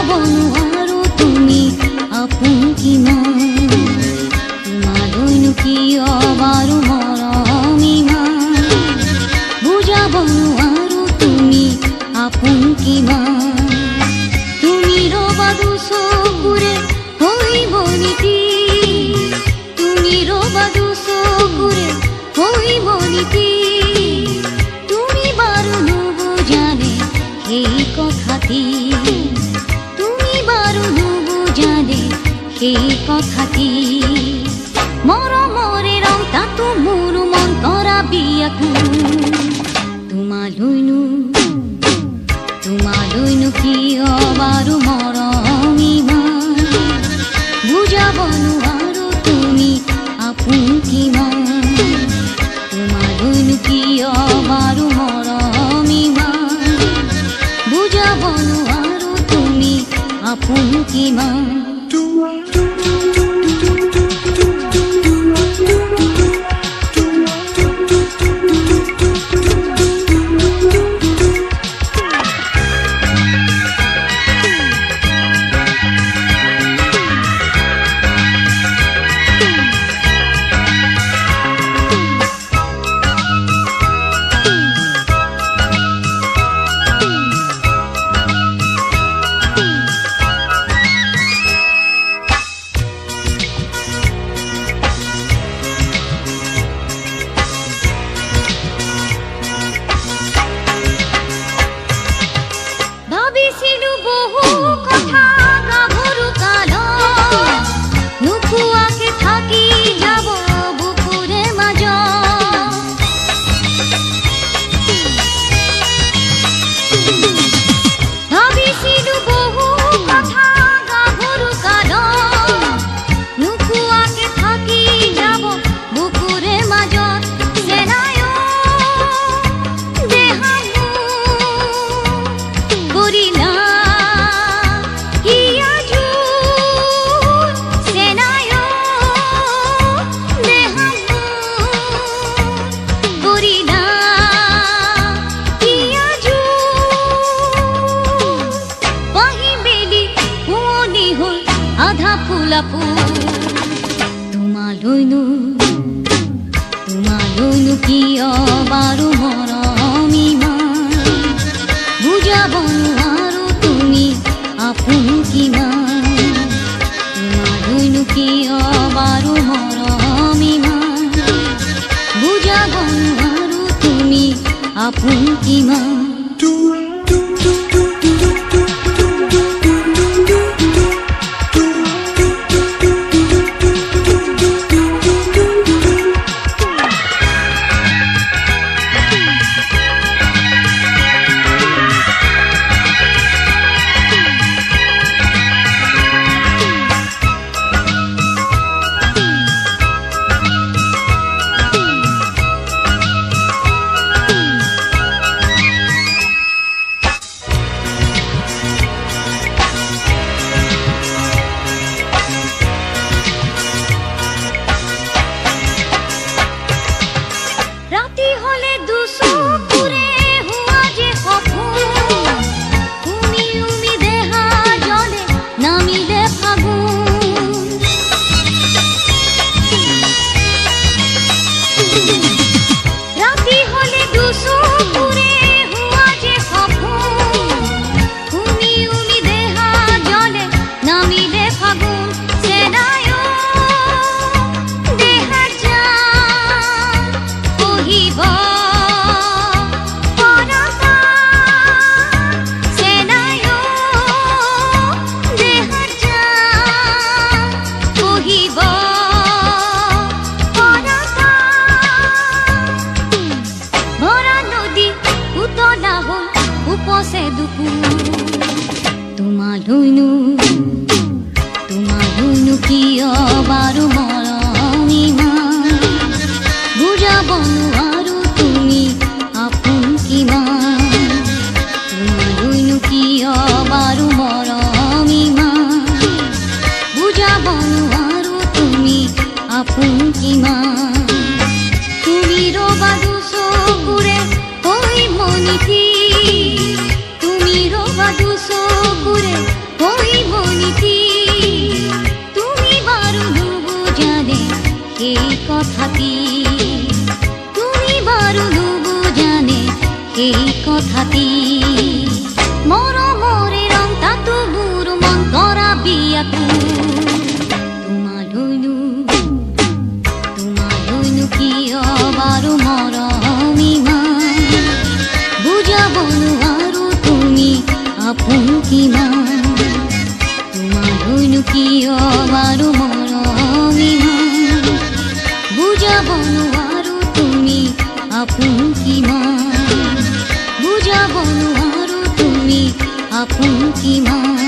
বুজাব নোৱাৰো তুমি আপোন কিমান তোমালৈনো কিয় বাৰু মৰম ইমান বুজাব নোৱাৰো তুমি আপোন কিমান তুমি ৰবা দুচকুৰে হৈব নেকি তুমি ৰবা দুচকুৰে হৈব নেকি তুমি বাৰু নুবুজানে সেই কথাটি তুমি বাৰু নুবুজানে সেই কথাটি মৰমৰে ৰং তাতো মোৰ মন কৰা বিয়াকুল তোমালৈনো কিয় বাৰু মৰম ইমান বুজাব নোৱাৰো তুমি আপোন কিমান তোমালৈনো কিয় বাৰু মৰম ইমান বুজাব নোৱাৰো তুমি আপোন কিমান তোমালৈনো কিয় বাৰু মৰম ইমান বুজাব নোৱাৰো তুমি আপোন কিমান তোমালৈনো কিয় বাৰু মৰম ইমান বুজাব নোৱাৰো তুমি আপোন কিমান তোমালৈনো কিয় বাৰু মৰম ইমান বুজাব নোৱাৰো তুমি আপোন কিমান তোমালৈনো কিয় বাৰু মৰম ইমান বুজাব নোৱাৰো তুমি আপোন কিমান তুমি ৰবা দুচকুৰে হৈব নেকি তুমি ৰবা দুচকুৰে মৰম ইমান বুজাব নোৱাৰো তুমি আপোন কিমান তোমাৰনো কিয় বাৰু মৰম ইমান বুজাব নোৱাৰো তুমি আপোন কিমান বুজাব নোৱাৰো তুমি আপোন কিমান